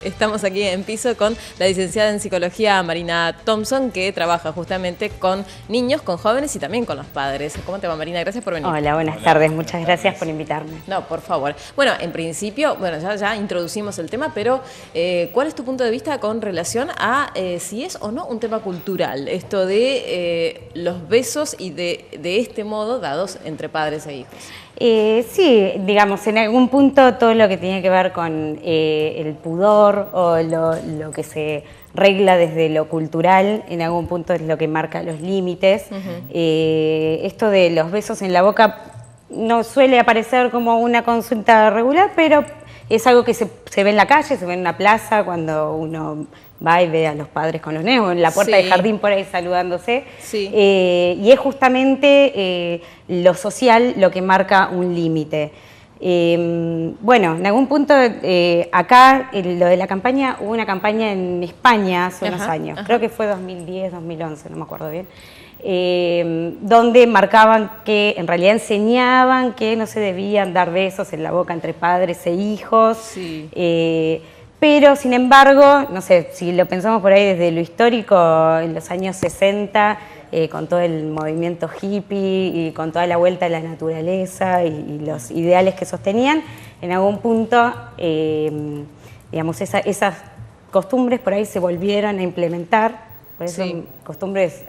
Estamos aquí en Piso con la licenciada en Psicología Marina Thompson, que trabaja justamente con niños, con jóvenes y también con los padres. ¿Cómo te va, Marina? Gracias por venir. Hola, buenas tardes. Muchas gracias por invitarme. No, por favor. Bueno, en principio, ya introducimos el tema, pero ¿cuál es tu punto de vista con relación a si es o no un tema cultural? Esto de los besos y de este modo dados entre padres e hijos. Sí, digamos, en algún punto todo lo que tiene que ver con el pudor o lo que se regla desde lo cultural, en algún punto es lo que marca los límites. Esto de los besos en la boca no suele aparecer como una consulta regular, pero es algo que se ve en la calle, se ve en una plaza, cuando uno va y ve a los padres con los nenes, o en la puerta del jardín por ahí saludándose. Sí. Y es justamente lo social lo que marca un límite. Bueno, en algún punto acá lo de la campaña, hubo una campaña en España hace unos años, creo que fue 2010, 2011, no me acuerdo bien, donde marcaban que, en realidad enseñaban que no se debían dar besos en la boca entre padres e hijos. Sí. Pero, sin embargo, no sé, si lo pensamos por ahí desde lo histórico, en los años 60, con todo el movimiento hippie y con toda la vuelta a la naturaleza y los ideales que sostenían, en algún punto, digamos, esas costumbres por ahí se volvieron a implementar, por eso son costumbres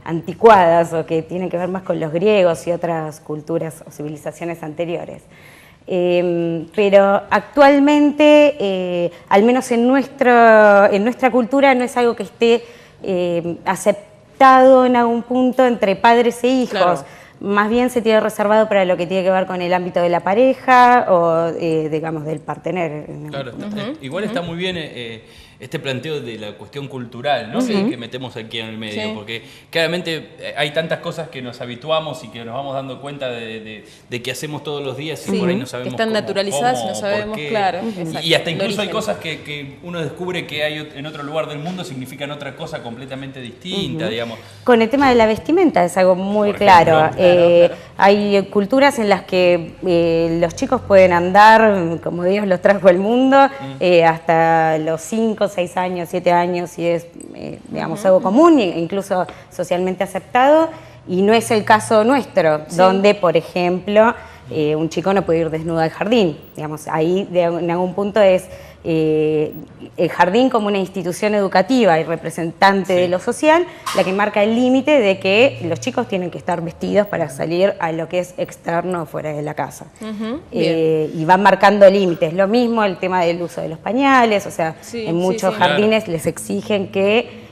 anticuadas o que tienen que ver más con los griegos y otras culturas o civilizaciones anteriores. Pero actualmente, al menos en nuestra cultura, no es algo que esté aceptado en algún punto entre padres e hijos. Claro. Más bien se tiene reservado para lo que tiene que ver con el ámbito de la pareja o, digamos, del partener. Claro, igual está muy bien este planteo de la cuestión cultural, ¿no? Que metemos aquí en el medio, porque claramente hay tantas cosas que nos habituamos y que nos vamos dando cuenta de que hacemos todos los días y por ahí no sabemos están naturalizadas y no sabemos, claro. Y hasta incluso hay cosas que uno descubre que hay en otro lugar del mundo significan otra cosa completamente distinta, digamos. Con el tema de la vestimenta es algo muy claro. Hay culturas en las que los chicos pueden andar como Dios los trajo al mundo hasta los 5, 6 años, 7 años, y es, digamos, algo común e incluso socialmente aceptado, y no es el caso nuestro, donde, por ejemplo, un chico no puede ir desnudo al jardín. Digamos, ahí en algún punto es el jardín como una institución educativa y representante de lo social, la que marca el límite de que los chicos tienen que estar vestidos para salir a lo que es externo fuera de la casa. Y van marcando límites. Lo mismo el tema del uso de los pañales, o sea, en muchos jardines les exigen que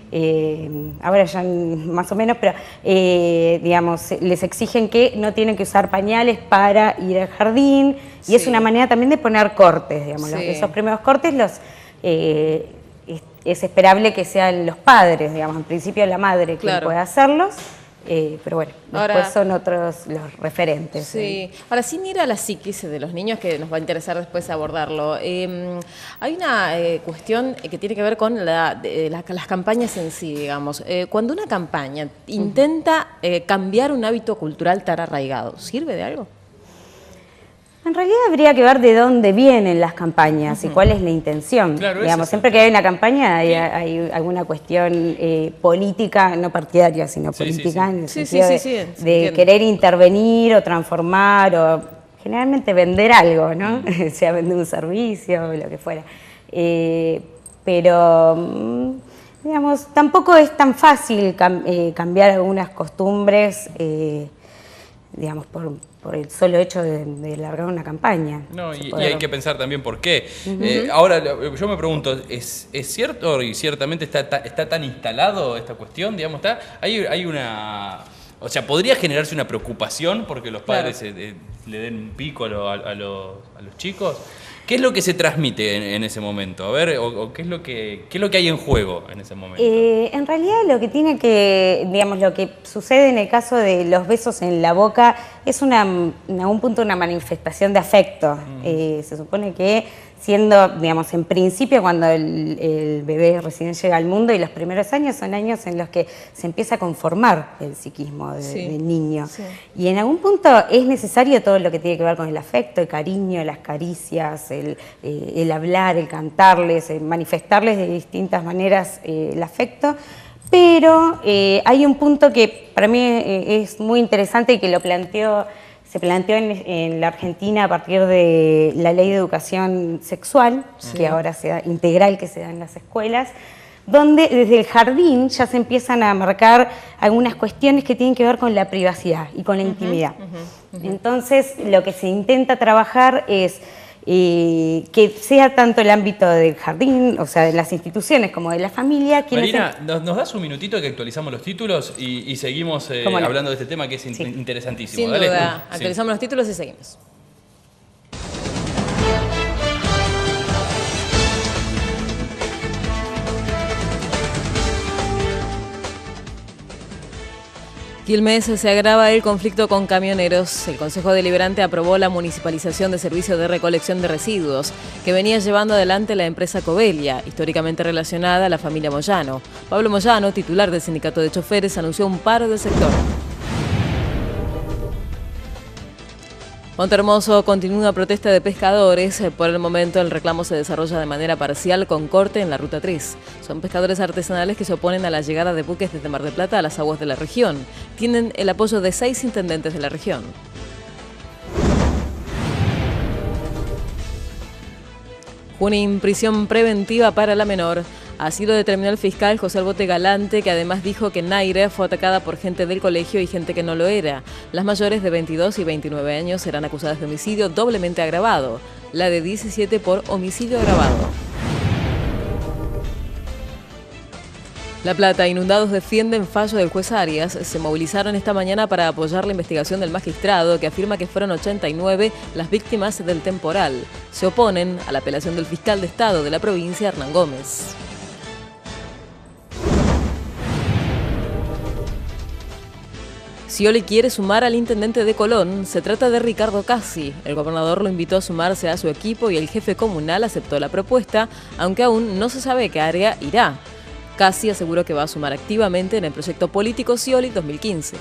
ahora ya más o menos, pero digamos, les exigen que no tienen que usar pañales para ir al jardín, y es una manera también de poner cortes, digamos, esos primeros cortes es esperable que sean los padres, digamos, en principio la madre quien puede hacerlos. Pero bueno, después son otros los referentes. Ahora, sin ir a la psiquis de los niños, que nos va a interesar después abordarlo, hay una cuestión que tiene que ver con las campañas en sí, digamos. Cuando una campaña intenta cambiar un hábito cultural tan arraigado, ¿sirve de algo? En realidad habría que ver de dónde vienen las campañas y cuál es la intención. Claro, digamos, siempre que hay una campaña hay alguna cuestión política, no partidaria, sino política, en el sentido de querer intervenir o transformar o generalmente vender algo, ¿no? Sea vender un servicio o lo que fuera. Pero, digamos, tampoco es tan fácil cambiar algunas costumbres, digamos, por el solo hecho de largar una campaña. No, y hay que pensar también por qué. Ahora, yo me pregunto, ¿es cierto y ciertamente está tan instalado esta cuestión? Digamos, hay una... O sea, ¿podría generarse una preocupación porque los padres le den un pico a los chicos? ¿Qué es lo que se transmite en ese momento? A ver, o ¿qué es lo que hay en juego en ese momento? En realidad digamos, lo que sucede en el caso de los besos en la boca es en algún punto una manifestación de afecto. Se supone que siendo, digamos, en principio cuando el bebé recién llega al mundo, y los primeros años son años en los que se empieza a conformar el psiquismo del niño. Sí. Y en algún punto es necesario todo lo que tiene que ver con el afecto, el cariño, las caricias, el hablar, el cantarles, el manifestarles de distintas maneras el afecto. Pero hay un punto que para mí es muy interesante y que se planteó en la Argentina a partir de la Ley de Educación Sexual, que ahora se da integral, que se da en las escuelas, donde desde el jardín ya se empiezan a marcar algunas cuestiones que tienen que ver con la privacidad y con la intimidad. Entonces, lo que se intenta trabajar es que sea tanto el ámbito del jardín, o sea, de las instituciones, como de la familia. Marina, ¿nos das un minutito que actualizamos los títulos y seguimos hablando de este tema que es interesantísimo? Sin Dale. duda. Actualizamos los títulos y seguimos. Quilmes se agrava el conflicto con camioneros. El Consejo Deliberante aprobó la municipalización de servicios de recolección de residuos que venía llevando adelante la empresa Covelia, históricamente relacionada a la familia Moyano. Pablo Moyano, titular del sindicato de choferes, anunció un paro del sector. Montehermoso continúa una protesta de pescadores. Por el momento el reclamo se desarrolla de manera parcial con corte en la Ruta 3. Son pescadores artesanales que se oponen a la llegada de buques desde Mar del Plata a las aguas de la región. Tienen el apoyo de 6 intendentes de la región. Junín, prisión preventiva para la menor. Así lo determinó el fiscal José Albote Galante, que además dijo que Naira fue atacada por gente del colegio y gente que no lo era. Las mayores de 22 y 29 años serán acusadas de homicidio doblemente agravado, la de 17 por homicidio agravado. La Plata, inundados defienden fallo del juez Arias. Se movilizaron esta mañana para apoyar la investigación del magistrado, que afirma que fueron 89 las víctimas del temporal. Se oponen a la apelación del fiscal de Estado de la provincia, Hernán Gómez. Scioli quiere sumar al intendente de Colón. Se trata de Ricardo Cassi. El gobernador lo invitó a sumarse a su equipo y el jefe comunal aceptó la propuesta, aunque aún no se sabe qué área irá. Cassi aseguró que va a sumar activamente en el proyecto político Scioli 2015.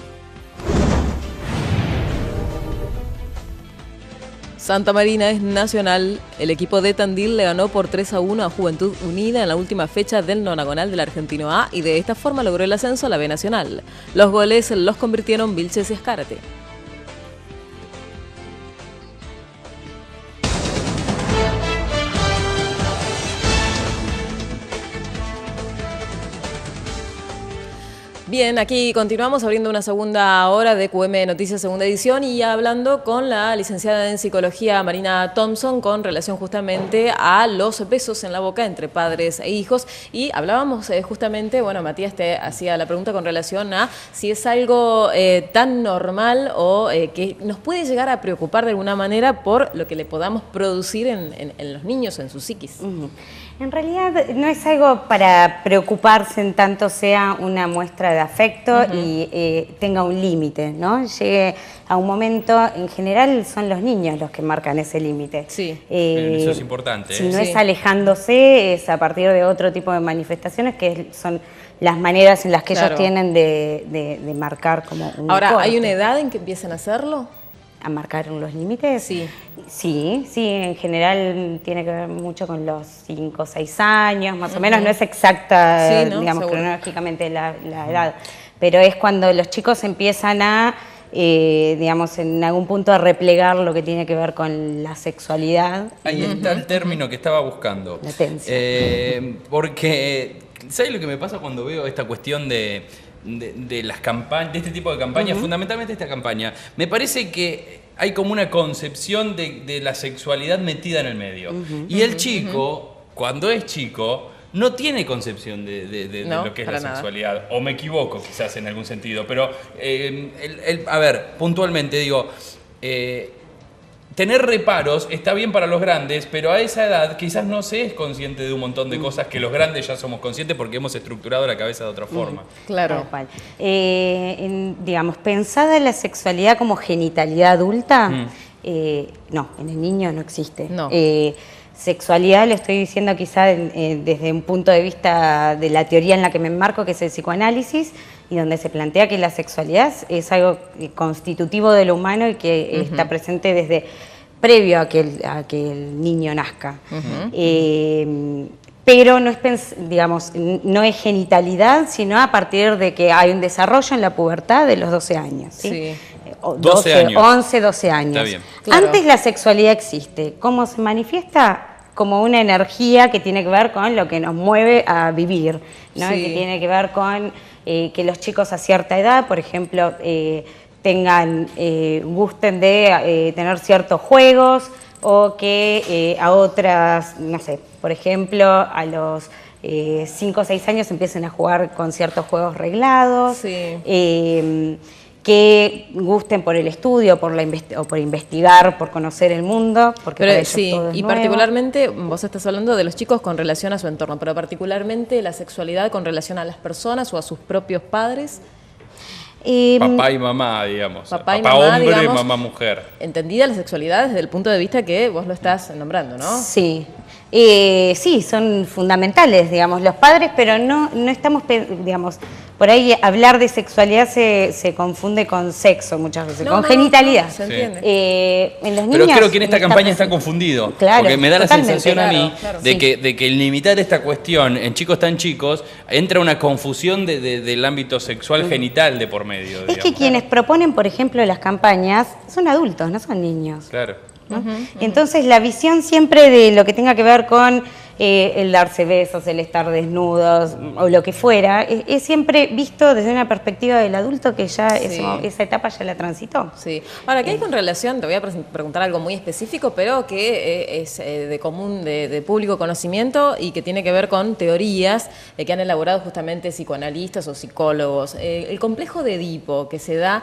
Santa Marina es nacional. El equipo de Tandil le ganó por 3-1 a Juventud Unida en la última fecha del nonagonal del Argentino A y de esta forma logró el ascenso a la B Nacional. Los goles los convirtieron Vilches y Escárate. Bien, aquí continuamos abriendo una segunda hora de QM Noticias Segunda Edición y hablando con la licenciada en Psicología Marina Thompson con relación justamente a los besos en la boca entre padres e hijos. Y hablábamos justamente, bueno, Matías te hacía la pregunta con relación a si es algo tan normal o que nos puede llegar a preocupar de alguna manera por lo que le podamos producir en los niños, en su psiquis. En realidad no es algo para preocuparse en tanto sea una muestra de afecto y tenga un límite, ¿no? Llegue a un momento, en general son los niños los que marcan ese límite. Sí. Eso es importante. Si no es alejándose, es a partir de otro tipo de manifestaciones que son las maneras en las que ellos tienen de marcar como un Ahora, corte. ¿hay una edad en que empiezan a hacerlo? ¿A marcar los límites? Sí. Sí, en general tiene que ver mucho con los 5 o 6 años, más o menos, no es exacta, Sí, ¿no? digamos, Seguro. cronológicamente la edad, pero es cuando los chicos empiezan a, digamos, en algún punto a replegar lo que tiene que ver con la sexualidad. Ahí está el término que estaba buscando. Latencia. Porque, ¿sabes lo que me pasa cuando veo esta cuestión de las campañas, de este tipo de campañas, fundamentalmente esta campaña? Me parece que hay como una concepción de la sexualidad metida en el medio. Y el chico, cuando es chico, no tiene concepción de No, lo que es para la nada. sexualidad. O me equivoco quizás en algún sentido. Pero, a ver, puntualmente digo... tener reparos está bien para los grandes, pero a esa edad quizás no se es consciente de un montón de cosas que los grandes ya somos conscientes porque hemos estructurado la cabeza de otra forma. Claro. Tal cual. Digamos, pensada la sexualidad como genitalidad adulta, no, en el niño no existe. No. sexualidad lo estoy diciendo quizá desde un punto de vista de la teoría en la que me enmarco, que es el psicoanálisis, y donde se plantea que la sexualidad es algo constitutivo de lo humano y que está presente desde previo a que el niño nazca. Pero no es, digamos, no es genitalidad, sino a partir de que hay un desarrollo en la pubertad de los 12 años. ¿sí? Sí. 12 años. 11, 12 años. Está bien. Claro. Antes la sexualidad existe. ¿Cómo se manifiesta? Como una energía que tiene que ver con lo que nos mueve a vivir, ¿no? Sí. Que tiene que ver con que los chicos a cierta edad, por ejemplo, gusten de tener ciertos juegos, o que a otras, no sé, por ejemplo, a los 5 o 6 años empiecen a jugar con ciertos juegos reglados, Sí. que gusten por el estudio, o por investigar, por conocer el mundo, porque para Pero ellos sí, todo es y nuevo. particularmente, vos estás hablando de los chicos con relación a su entorno, pero particularmente la sexualidad con relación a las personas o a sus propios padres. Papá y mamá, digamos. Papá y Papá mamá, hombre digamos, y mamá mujer. Entendida la sexualidad desde el punto de vista que vos lo estás nombrando, ¿no? Sí. Sí, son fundamentales, digamos, los padres, pero no estamos, digamos, por ahí hablar de sexualidad se confunde con sexo muchas veces, con genitalidad. se entiende. En los Pero niños creo que en esta no está campaña está presente. confundido. Claro, porque me da la totalmente, sensación a mí claro, de, sí. de que el limitar esta cuestión en chicos tan chicos entra una confusión del ámbito sexual genital de por medio. Es que quienes proponen, por ejemplo, las campañas son adultos, no son niños. Claro. ¿no? Entonces la visión siempre de lo que tenga que ver con el darse besos, el estar desnudos o lo que fuera, es siempre visto desde una perspectiva del adulto que ya Sí. esa etapa ya la transitó. Sí. Ahora, ¿qué hay con relación? Te voy a preguntar algo muy específico, pero que es de común, de público conocimiento y que tiene que ver con teorías que han elaborado justamente psicoanalistas o psicólogos. El complejo de Edipo, que se da,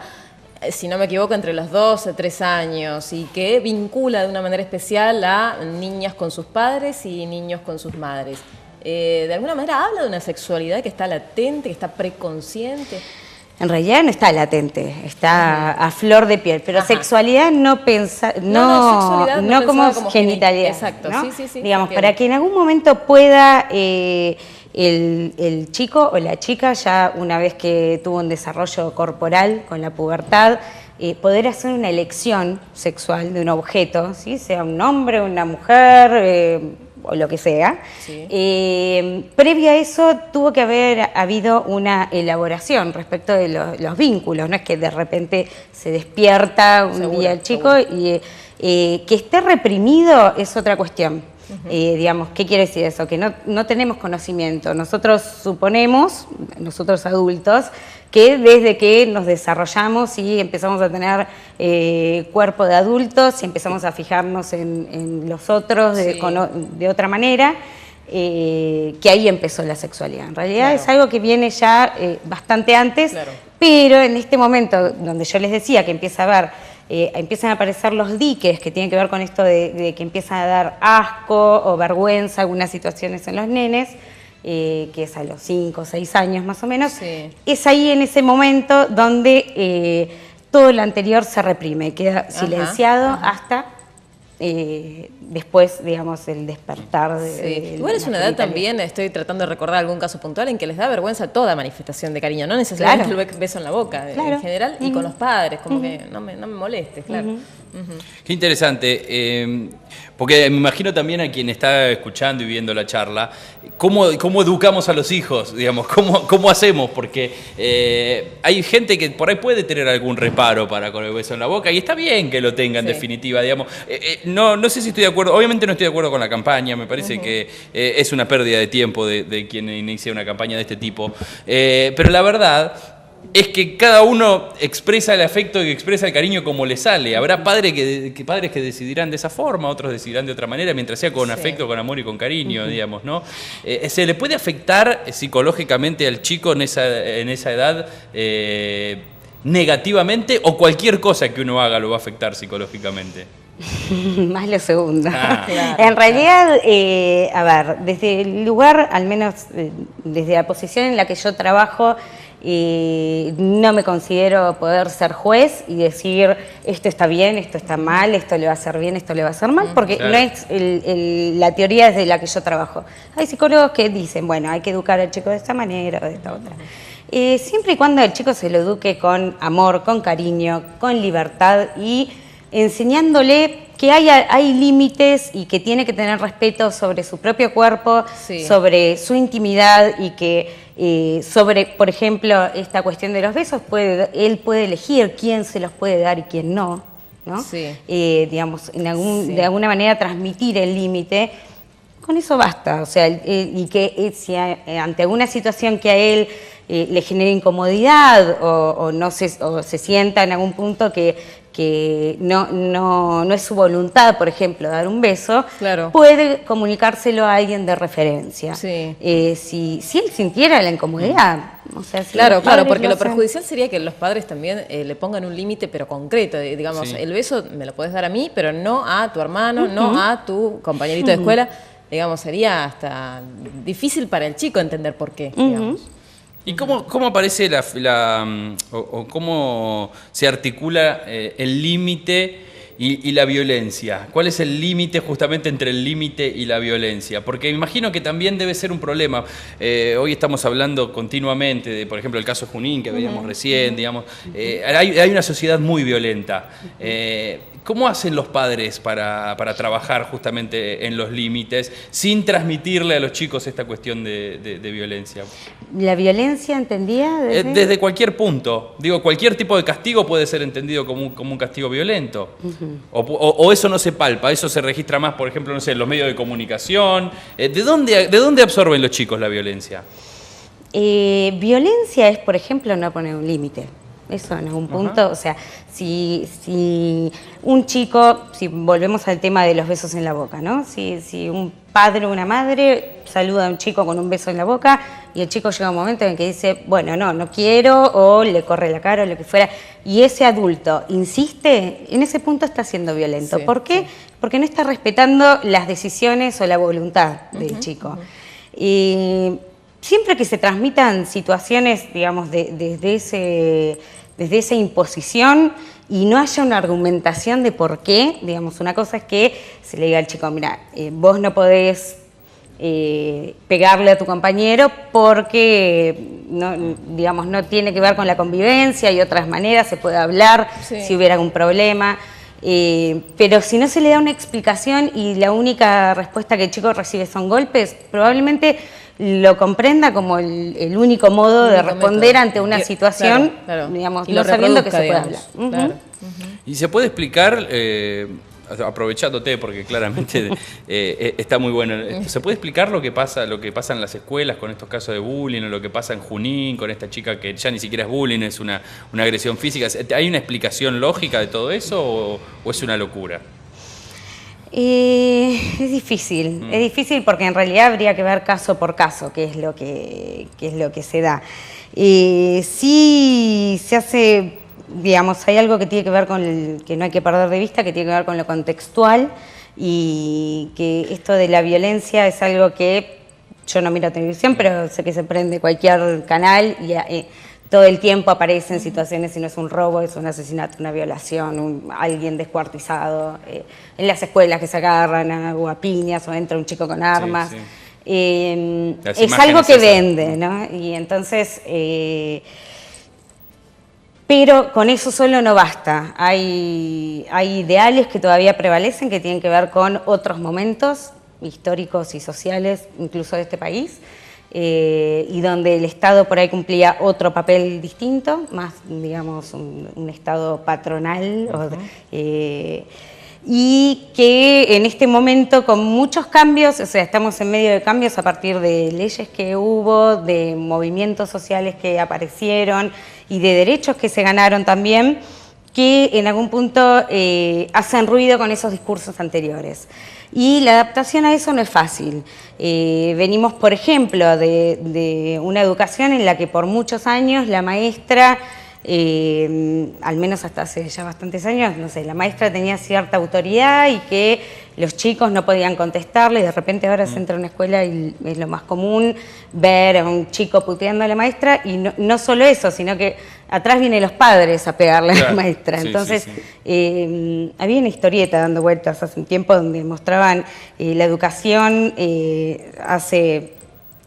si no me equivoco, entre los 2 o 3 años y que vincula de una manera especial a niñas con sus padres y niños con sus madres. De alguna manera habla de una sexualidad que está latente, que está preconsciente. En realidad no está latente, está a flor de piel, pero Ajá. sexualidad no sexualidad no como pensada como genitalidad. exacto, ¿no? sí, Digamos, entiendo. para que en algún momento pueda el chico o la chica, ya una vez que tuvo un desarrollo corporal con la pubertad, poder hacer una elección sexual de un objeto, ¿sí? Sea un hombre, una mujer, o lo que sea. Sí. Previo a eso tuvo que haber habido una elaboración respecto de los vínculos, no es que de repente se despierta un Seguro, día el chico y que esté reprimido es otra cuestión. Digamos, ¿qué quiere decir eso? Que no tenemos conocimiento. Nosotros suponemos, nosotros adultos, que desde que nos desarrollamos y empezamos a tener cuerpo de adultos y empezamos a fijarnos en los otros Sí. de otra manera, que ahí empezó la sexualidad. En realidad Claro. es algo que viene ya bastante antes, Claro. pero en este momento donde yo les decía que empieza a haber empiezan a aparecer los diques que tienen que ver con esto de que empiezan a dar asco o vergüenza algunas situaciones en los nenes, que es a los 5 o 6 años más o menos. Sí. Es ahí en ese momento donde todo lo anterior se reprime, queda silenciado hasta después, digamos, el despertar de Sí. Igual es una edad también, estoy tratando de recordar algún caso puntual en que les da vergüenza toda manifestación de cariño, no necesariamente Claro. el beso en la boca, Claro. en general, y con los padres, como que no me molestes, claro. Qué interesante, porque me imagino también a quien está escuchando y viendo la charla, cómo educamos a los hijos, digamos, cómo hacemos, porque hay gente que por ahí puede tener algún reparo para con el beso en la boca y está bien que lo tenga en Sí. definitiva, digamos. No sé si estoy de acuerdo, obviamente no estoy de acuerdo con la campaña, me parece que es una pérdida de tiempo de quien inicia una campaña de este tipo, pero la verdad es que cada uno expresa el afecto y expresa el cariño como le sale. Habrá padres que decidirán de esa forma, otros decidirán de otra manera, mientras sea con Sí. afecto, con amor y con cariño, digamos, ¿no? ¿Se le puede afectar psicológicamente al chico en esa edad negativamente o cualquier cosa que uno haga lo va a afectar psicológicamente? Más lo segundo. Claro, En realidad, a ver, desde el lugar, al menos desde la posición en la que yo trabajo, no me considero poder ser juez y decir esto está bien, esto está mal, esto le va a hacer bien, esto le va a hacer mal, porque claro. no es la teoría desde la que yo trabajo. Hay psicólogos que dicen, bueno, hay que educar al chico de esta manera o de esta otra. Siempre y cuando el chico se lo eduque con amor, con cariño, con libertad y enseñándole que hay límites y que tiene que tener respeto sobre su propio cuerpo, Sí. sobre su intimidad y que sobre, por ejemplo, esta cuestión de los besos, él puede elegir quién se los puede dar y quién no, ¿no? Sí. Digamos, Sí. de alguna manera transmitir el límite. Con eso basta, o sea, y que si ante alguna situación que a él le genere incomodidad o se sienta en algún punto que no es su voluntad, por ejemplo, dar un beso, Claro. puede comunicárselo a alguien de referencia. Sí. Si él sintiera la incomodidad, o sea, si Claro, los claro, padres porque lo hacen- perjudicial sería que los padres también le pongan un límite, pero concreto. Digamos, Sí. el beso me lo puedes dar a mí, pero no a tu hermano, no a tu compañerito de escuela. Digamos, sería hasta difícil para el chico entender por qué. Digamos. ¿Y cómo aparece o cómo se articula el límite y la violencia? ¿Cuál es el límite justamente entre el límite y la violencia? Porque me imagino que también debe ser un problema. Hoy estamos hablando continuamente de, por ejemplo, el caso Junín que veíamos recién, digamos. Hay una sociedad muy violenta. ¿Cómo hacen los padres para trabajar justamente en los límites sin transmitirle a los chicos esta cuestión de violencia? ¿La violencia entendía? Desde cualquier punto. Digo, cualquier tipo de castigo puede ser entendido como un castigo violento. O eso no se palpa, eso se registra más, por ejemplo, no sé, en los medios de comunicación. ¿De dónde absorben los chicos la violencia? Violencia es, por ejemplo, no poner un límite. Eso en algún punto, o sea, si un chico, si volvemos al tema de los besos en la boca, ¿no? Si un padre o una madre saluda a un chico con un beso en la boca y el chico llega a un momento en el que dice, bueno, no quiero, o le corre la cara o lo que fuera, y ese adulto insiste, en ese punto está siendo violento. Sí, ¿Por qué? sí. Porque no está respetando las decisiones o la voluntad del chico. Y siempre que se transmitan situaciones, digamos, desde esa imposición y no haya una argumentación de por qué, digamos, una cosa es que se le diga al chico, mira, vos no podés pegarle a tu compañero porque digamos, no tiene que ver con la convivencia y otras maneras, se puede hablar Sí. si hubiera algún problema. Pero si no se le da una explicación y la única respuesta que el chico recibe son golpes, probablemente lo comprenda como el único modo de Único responder método. ante una Y- situación, claro. digamos, Y no lo sabiendo que se puede reproduzca, hablar. digamos. Ujú. Claro. ¿Y se puede explicar, aprovechándote porque claramente está muy bueno, se puede explicar lo que pasa en las escuelas con estos casos de bullying o lo que pasa en Junín con esta chica que ya ni siquiera es bullying, es una agresión física? ¿Hay una explicación lógica de todo eso o es una locura? Es difícil porque en realidad habría que ver caso por caso qué es lo que se da. Sí se hace, digamos, hay algo que tiene que ver que no hay que perder de vista, que tiene que ver con lo contextual y que esto de la violencia es algo que yo no miro televisión, pero sé que se prende cualquier canal y todo el tiempo aparecen situaciones, si no es un robo, es un asesinato, una violación, alguien descuartizado, en las escuelas que se agarran a piñas o entra un chico con armas. Sí. Las Es imágenes algo que esas. vende, ¿no? Y entonces, pero con eso solo no basta. Hay ideales que todavía prevalecen, que tienen que ver con otros momentos históricos y sociales, incluso de este país, y donde el Estado por ahí cumplía otro papel distinto, más, digamos, un Estado patronal, y que en este momento con muchos cambios, o sea, estamos en medio de cambios a partir de leyes que hubo, de movimientos sociales que aparecieron y de derechos que se ganaron también, que en algún punto hacen ruido con esos discursos anteriores. Y la adaptación a eso no es fácil. Venimos, por ejemplo, de una educación en la que por muchos años la maestra al menos hasta hace ya bastantes años, no sé, la maestra tenía cierta autoridad y que los chicos no podían contestarle, y de repente ahora se entra a una escuela y es lo más común ver a un chico puteando a la maestra, y no solo eso, sino que atrás vienen los padres a pegarle a la maestra. Sí, Entonces, sí. había una historieta dando vueltas hace un tiempo donde mostraban la educación hace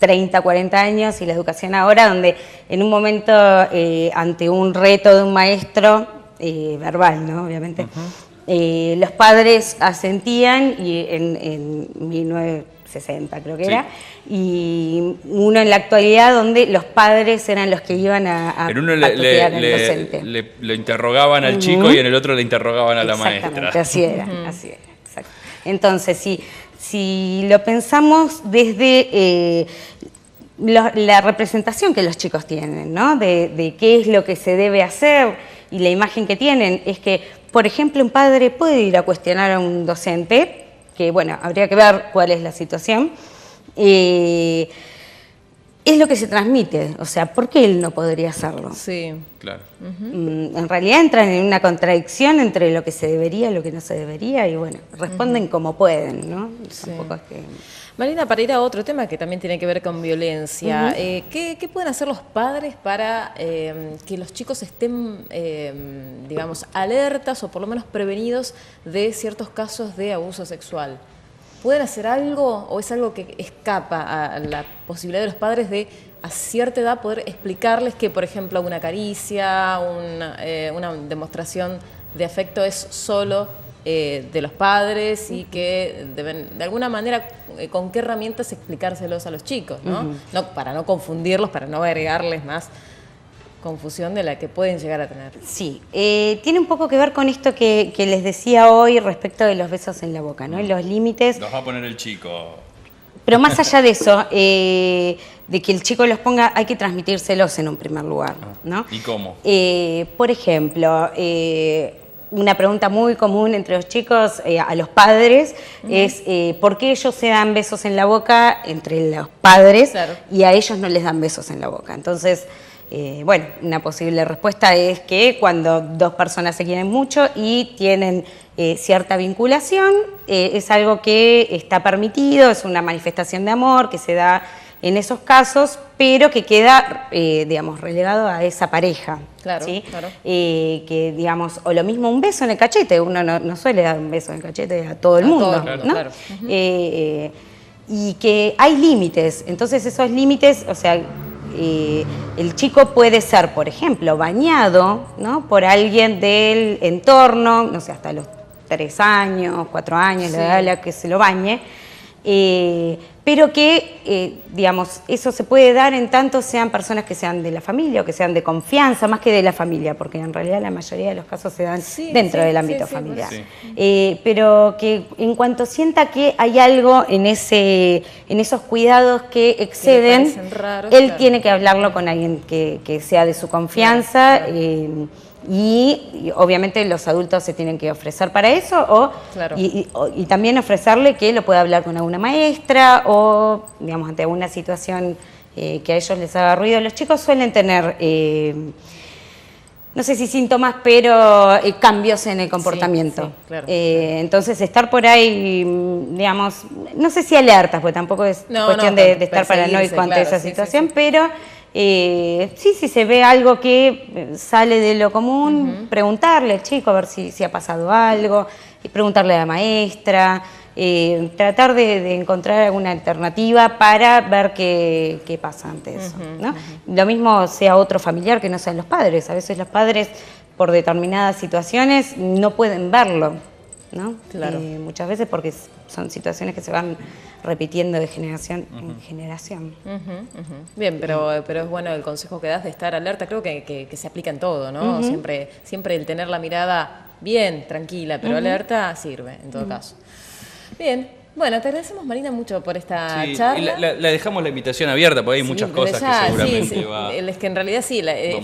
30, 40 años y la educación ahora, donde en un momento, ante un reto de un maestro, verbal, ¿no? Obviamente, los padres asentían, y en 1960 creo que era, y uno en la actualidad donde los padres eran los que iban a en uno patotear al docente. le interrogaban al chico y en el otro le interrogaban a la maestra. Exactamente, así era, exacto. Entonces, si lo pensamos desde la representación que los chicos tienen, ¿no? De qué es lo que se debe hacer y la imagen que tienen, es que, por ejemplo, un padre puede ir a cuestionar a un docente, que bueno, habría que ver cuál es la situación, es lo que se transmite, o sea, ¿por qué él no podría hacerlo? Sí. Claro. En realidad entran en una contradicción entre lo que se debería y lo que no se debería, y bueno, responden como pueden, ¿no? Sí. Tampoco es que... Marina, para ir a otro tema que también tiene que ver con violencia, ¿qué pueden hacer los padres para que los chicos estén, digamos, alertas o por lo menos prevenidos de ciertos casos de abuso sexual? ¿Pueden hacer algo o es algo que escapa a la posibilidad de los padres de a cierta edad poder explicarles que, por ejemplo, una caricia, una demostración de afecto es solo de los padres y que deben, de alguna manera, con qué herramientas explicárselos a los chicos, ¿no? Para no confundirlos, para no agregarles más confusión de la que pueden llegar a tener. Sí, tiene un poco que ver con esto que les decía hoy respecto de los besos en la boca, ¿no? Y los límites. Los va a poner el chico. Pero más allá de eso, de que el chico los ponga, hay que transmitírselos en un primer lugar, ¿no? ¿Y cómo? Por ejemplo, una pregunta muy común entre los chicos a los padres es ¿por qué ellos se dan besos en la boca entre los padres y a ellos no les dan besos en la boca? Entonces, bueno, una posible respuesta es que cuando dos personas se quieren mucho y tienen cierta vinculación, es algo que está permitido, es una manifestación de amor que se da en esos casos, pero que queda, digamos, relegado a esa pareja. Claro, ¿sí? claro. Que, digamos, o lo mismo un beso en el cachete, uno no suele dar un beso en el cachete a todo el mundo, todo el mundo, ¿no? claro. Y que hay límites, entonces esos límites, o sea, el chico puede ser, por ejemplo, bañado, ¿no? Por alguien del entorno, no sé, hasta los 3 años, 4 años, la edad a la que se lo bañe, pero que, digamos, eso se puede dar en tanto sean personas que sean de la familia o que sean de confianza, más que de la familia, porque en realidad la mayoría de los casos se dan dentro del ámbito familiar. Pero que en cuanto sienta que hay algo en esos cuidados que exceden, raros, él tiene que hablarlo con alguien que sea de su confianza. Y obviamente los adultos se tienen que ofrecer para eso y también ofrecerle que lo pueda hablar con alguna maestra o, digamos, ante alguna situación que a ellos les haga ruido. Los chicos suelen tener, no sé si síntomas, pero cambios en el comportamiento. Entonces estar por ahí, digamos, no sé si alertas, porque tampoco es cuestión de estar paranoico ante esa situación, pero... si se ve algo que sale de lo común, preguntarle al chico a ver si ha pasado algo, y preguntarle a la maestra, tratar de encontrar alguna alternativa para ver qué pasa ante eso, ¿no? Lo mismo sea otro familiar que no sean los padres. A veces los padres, por determinadas situaciones, no pueden verlo, ¿no? Muchas veces porque son situaciones que se van repitiendo de generación en generación. Bien, pero es bueno el consejo que das de estar alerta. Creo que se aplica en todo, ¿no? Siempre el tener la mirada bien, tranquila, pero alerta sirve en todo caso. Bien. Bueno, te agradecemos, Marina, mucho por esta charla. Y le dejamos la invitación abierta, porque hay muchas cosas que seguramente va... Es que en realidad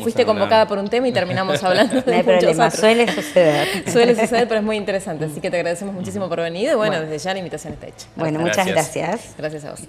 fuiste convocada por un tema y terminamos hablando de no hay problema, suele suceder. Suele suceder, pero es muy interesante. Así que te agradecemos muchísimo por venir y bueno, desde ya la invitación está hecha. Bueno, muchas gracias. Gracias a vos.